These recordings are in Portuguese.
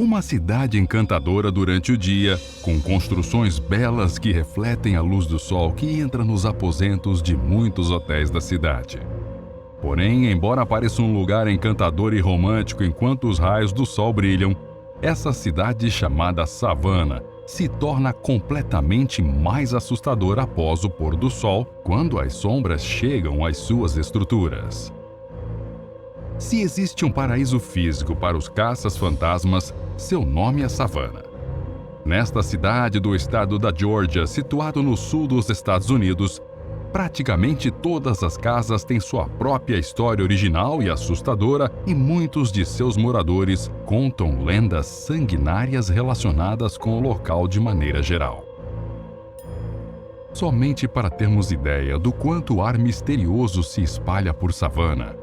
Uma cidade encantadora durante o dia, com construções belas que refletem a luz do sol que entra nos aposentos de muitos hotéis da cidade. Porém, embora pareça um lugar encantador e romântico enquanto os raios do sol brilham, essa cidade chamada Savannah se torna completamente mais assustadora após o pôr do sol, quando as sombras chegam às suas estruturas. Se existe um paraíso físico para os caças-fantasmas, seu nome é Savannah. Nesta cidade do estado da Geórgia, situado no sul dos Estados Unidos, praticamente todas as casas têm sua própria história original e assustadora, e muitos de seus moradores contam lendas sanguinárias relacionadas com o local de maneira geral. Somente para termos ideia do quanto ar misterioso se espalha por Savannah,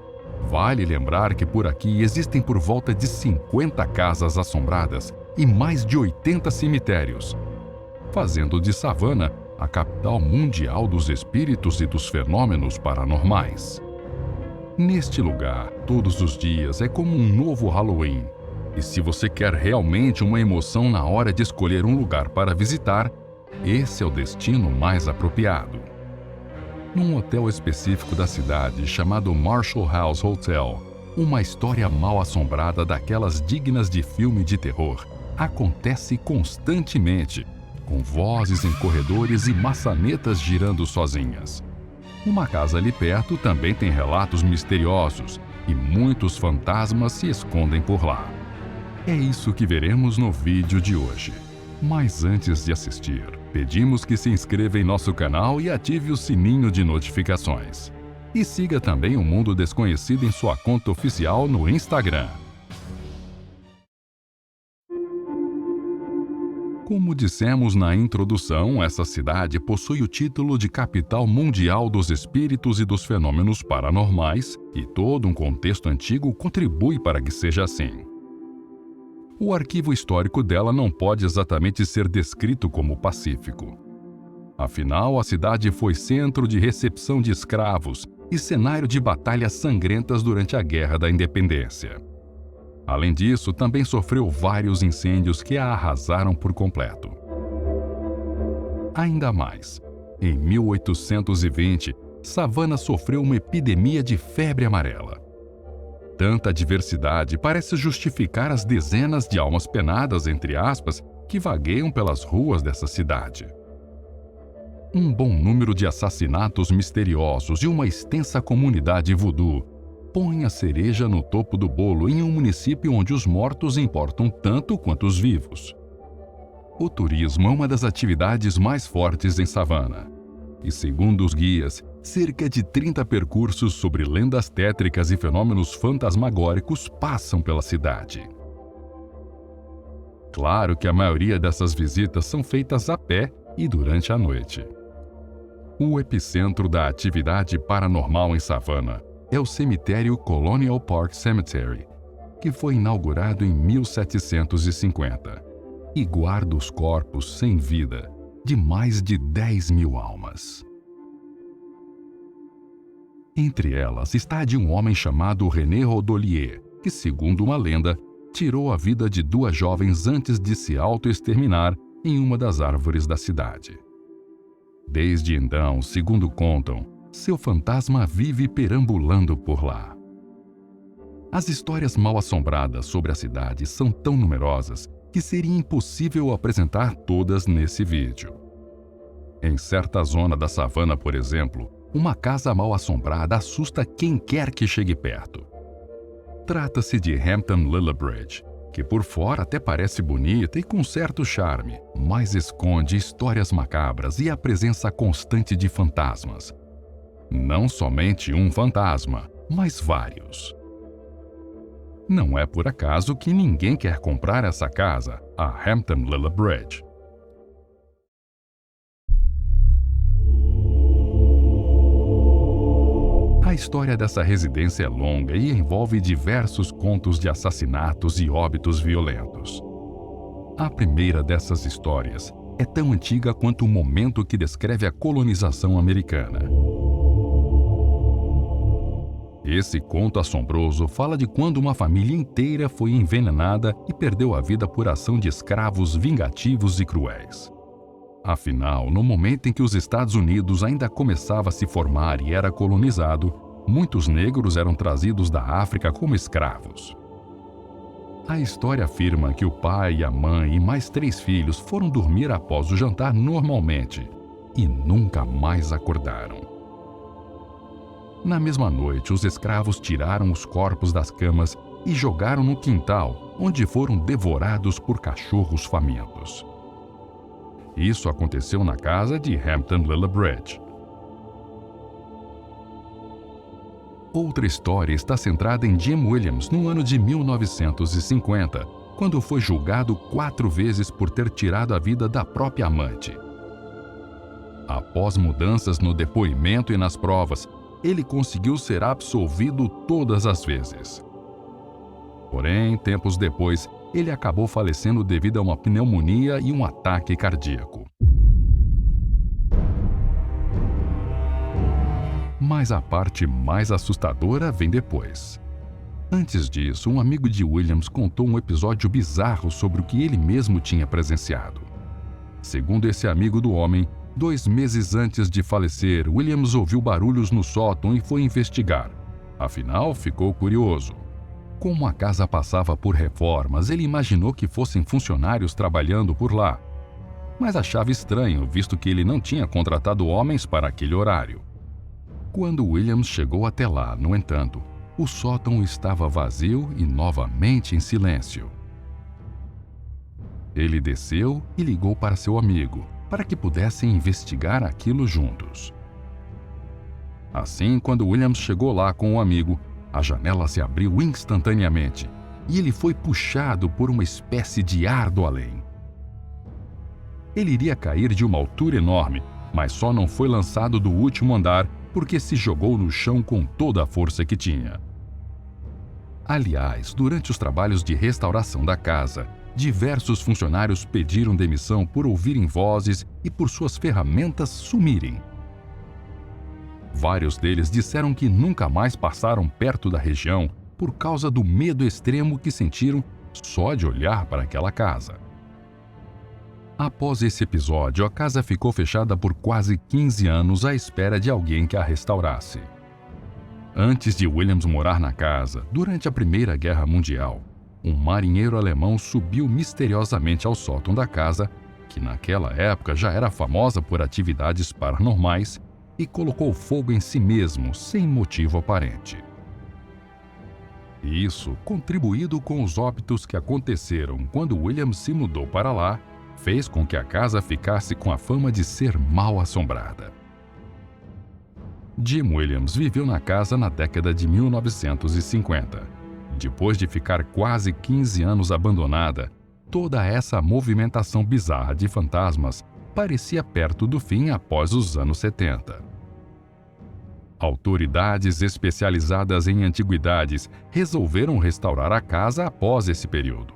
vale lembrar que por aqui existem por volta de 50 casas assombradas e mais de 80 cemitérios, fazendo de Savannah a capital mundial dos espíritos e dos fenômenos paranormais. Neste lugar, todos os dias é como um novo Halloween, e se você quer realmente uma emoção na hora de escolher um lugar para visitar, esse é o destino mais apropriado. Num hotel específico da cidade chamado Marshall House Hotel, uma história mal assombrada daquelas dignas de filme de terror acontece constantemente, com vozes em corredores e maçanetas girando sozinhas. Uma casa ali perto também tem relatos misteriosos e muitos fantasmas se escondem por lá. É isso que veremos no vídeo de hoje. Mas antes de assistir, pedimos que se inscreva em nosso canal e ative o sininho de notificações. E siga também o Mundo Desconhecido em sua conta oficial no Instagram. Como dissemos na introdução, essa cidade possui o título de Capital Mundial dos Espíritos e dos Fenômenos Paranormais, e todo um contexto antigo contribui para que seja assim. O arquivo histórico dela não pode exatamente ser descrito como pacífico. Afinal, a cidade foi centro de recepção de escravos e cenário de batalhas sangrentas durante a Guerra da Independência. Além disso, também sofreu vários incêndios que a arrasaram por completo. Ainda mais, em 1820, Savannah sofreu uma epidemia de febre amarela. Tanta diversidade parece justificar as dezenas de almas penadas, entre aspas, que vagueiam pelas ruas dessa cidade. Um bom número de assassinatos misteriosos e uma extensa comunidade voodoo põe a cereja no topo do bolo em um município onde os mortos importam tanto quanto os vivos. O turismo é uma das atividades mais fortes em Savannah. E segundo os guias, cerca de 30 percursos sobre lendas tétricas e fenômenos fantasmagóricos passam pela cidade. Claro que a maioria dessas visitas são feitas a pé e durante a noite. O epicentro da atividade paranormal em Savannah é o cemitério Colonial Park Cemetery, que foi inaugurado em 1750 e guarda os corpos sem vida de mais de 10.000 almas. Entre elas está a de um homem chamado René Rodolier, que, segundo uma lenda, tirou a vida de duas jovens antes de se auto-exterminar em uma das árvores da cidade. Desde então, segundo contam, seu fantasma vive perambulando por lá. As histórias mal-assombradas sobre a cidade são tão numerosas que seria impossível apresentar todas nesse vídeo. Em certa zona da Savannah, por exemplo, uma casa mal-assombrada assusta quem quer que chegue perto. Trata-se de Hampton Lillibridge, que por fora até parece bonita e com certo charme, mas esconde histórias macabras e a presença constante de fantasmas. Não somente um fantasma, mas vários. Não é por acaso que ninguém quer comprar essa casa, a Hampton Lillibridge. A história dessa residência é longa e envolve diversos contos de assassinatos e óbitos violentos. A primeira dessas histórias é tão antiga quanto o momento que descreve a colonização americana. Esse conto assombroso fala de quando uma família inteira foi envenenada e perdeu a vida por ação de escravos vingativos e cruéis. Afinal, no momento em que os Estados Unidos ainda começava a se formar e era colonizado, muitos negros eram trazidos da África como escravos. A história afirma que o pai, a mãe e mais 3 filhos foram dormir após o jantar normalmente e nunca mais acordaram. Na mesma noite, os escravos tiraram os corpos das camas e jogaram no quintal, onde foram devorados por cachorros famintos. Isso aconteceu na casa de Hampton Lillibridge. Outra história está centrada em Jim Williams no ano de 1950, quando foi julgado 4 vezes por ter tirado a vida da própria amante. Após mudanças no depoimento e nas provas, ele conseguiu ser absolvido todas as vezes. Porém, tempos depois, ele acabou falecendo devido a uma pneumonia e um ataque cardíaco. Mas a parte mais assustadora vem depois. Antes disso, um amigo de Williams contou um episódio bizarro sobre o que ele mesmo tinha presenciado. Segundo esse amigo do homem, 2 meses antes de falecer, Williams ouviu barulhos no sótão e foi investigar. Afinal, ficou curioso. Como a casa passava por reformas, ele imaginou que fossem funcionários trabalhando por lá. Mas achava estranho, visto que ele não tinha contratado homens para aquele horário. Quando Williams chegou até lá, no entanto, o sótão estava vazio e novamente em silêncio. Ele desceu e ligou para seu amigo, para que pudessem investigar aquilo juntos. Assim, quando Williams chegou lá com o amigo, a janela se abriu instantaneamente e ele foi puxado por uma espécie de ar do além. Ele iria cair de uma altura enorme, mas só não foi lançado do último andar porque se jogou no chão com toda a força que tinha. Aliás, durante os trabalhos de restauração da casa, diversos funcionários pediram demissão por ouvirem vozes e por suas ferramentas sumirem. Vários deles disseram que nunca mais passaram perto da região por causa do medo extremo que sentiram só de olhar para aquela casa. Após esse episódio, a casa ficou fechada por quase 15 anos à espera de alguém que a restaurasse. Antes de Williams morar na casa, durante a Primeira Guerra Mundial, um marinheiro alemão subiu misteriosamente ao sótão da casa, que naquela época já era famosa por atividades paranormais, e colocou fogo em si mesmo, sem motivo aparente. Isso, contribuído com os óbitos que aconteceram quando Williams se mudou para lá, fez com que a casa ficasse com a fama de ser mal assombrada. Jim Williams viveu na casa na década de 1950. Depois de ficar quase 15 anos abandonada, toda essa movimentação bizarra de fantasmas parecia perto do fim após os anos 70. Autoridades especializadas em antiguidades resolveram restaurar a casa após esse período.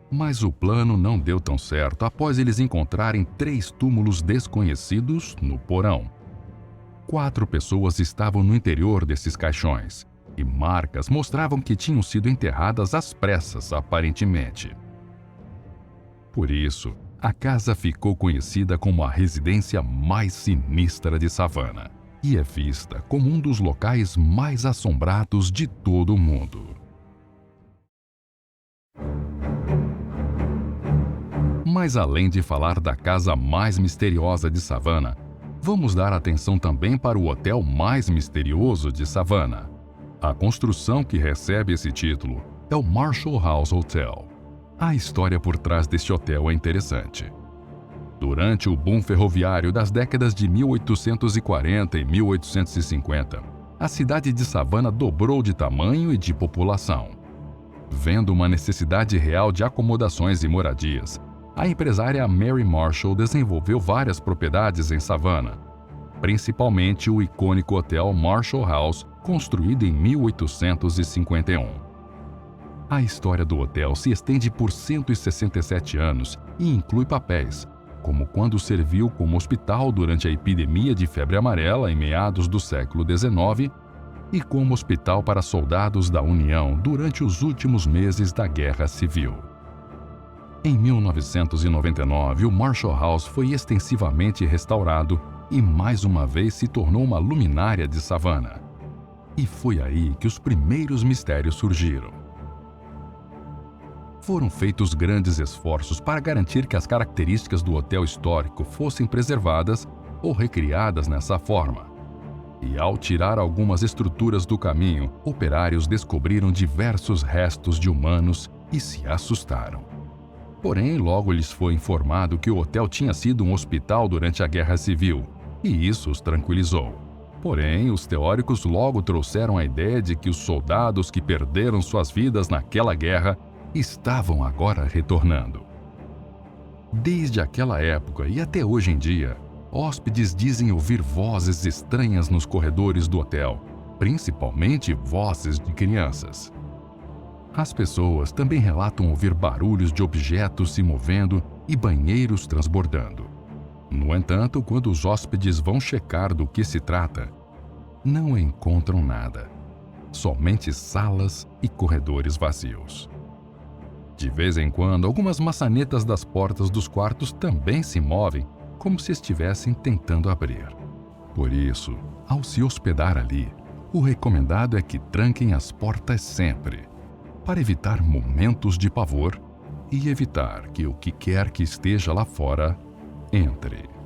Mas o plano não deu tão certo após eles encontrarem 3 túmulos desconhecidos no porão. 4 pessoas estavam no interior desses caixões, e marcas mostravam que tinham sido enterradas às pressas, aparentemente. Por isso, a casa ficou conhecida como a residência mais sinistra de Savannah, e é vista como um dos locais mais assombrados de todo o mundo. Mas além de falar da casa mais misteriosa de Savannah, vamos dar atenção também para o hotel mais misterioso de Savannah. A construção que recebe esse título é o Marshall House Hotel. A história por trás deste hotel é interessante. Durante o boom ferroviário das décadas de 1840 e 1850, a cidade de Savannah dobrou de tamanho e de população. Vendo uma necessidade real de acomodações e moradias, a empresária Mary Marshall desenvolveu várias propriedades em Savannah, principalmente o icônico Hotel Marshall House, construído em 1851. A história do hotel se estende por 167 anos e inclui papéis, como quando serviu como hospital durante a epidemia de febre amarela em meados do século XIX, e como hospital para soldados da União durante os últimos meses da Guerra Civil. Em 1999, o Marshall House foi extensivamente restaurado e mais uma vez se tornou uma luminária de Savannah. E foi aí que os primeiros mistérios surgiram. Foram feitos grandes esforços para garantir que as características do hotel histórico fossem preservadas ou recriadas nessa forma. E ao tirar algumas estruturas do caminho, operários descobriram diversos restos de humanos e se assustaram. Porém, logo lhes foi informado que o hotel tinha sido um hospital durante a Guerra Civil, e isso os tranquilizou. Porém, os teóricos logo trouxeram a ideia de que os soldados que perderam suas vidas naquela guerra estavam agora retornando. Desde aquela época e até hoje em dia, hóspedes dizem ouvir vozes estranhas nos corredores do hotel, principalmente vozes de crianças. As pessoas também relatam ouvir barulhos de objetos se movendo e banheiros transbordando. No entanto, quando os hóspedes vão checar do que se trata, não encontram nada. Somente salas e corredores vazios. De vez em quando, algumas maçanetas das portas dos quartos também se movem, como se estivessem tentando abrir. Por isso, ao se hospedar ali, o recomendado é que tranquem as portas sempre, para evitar momentos de pavor e evitar que o que quer que esteja lá fora entre.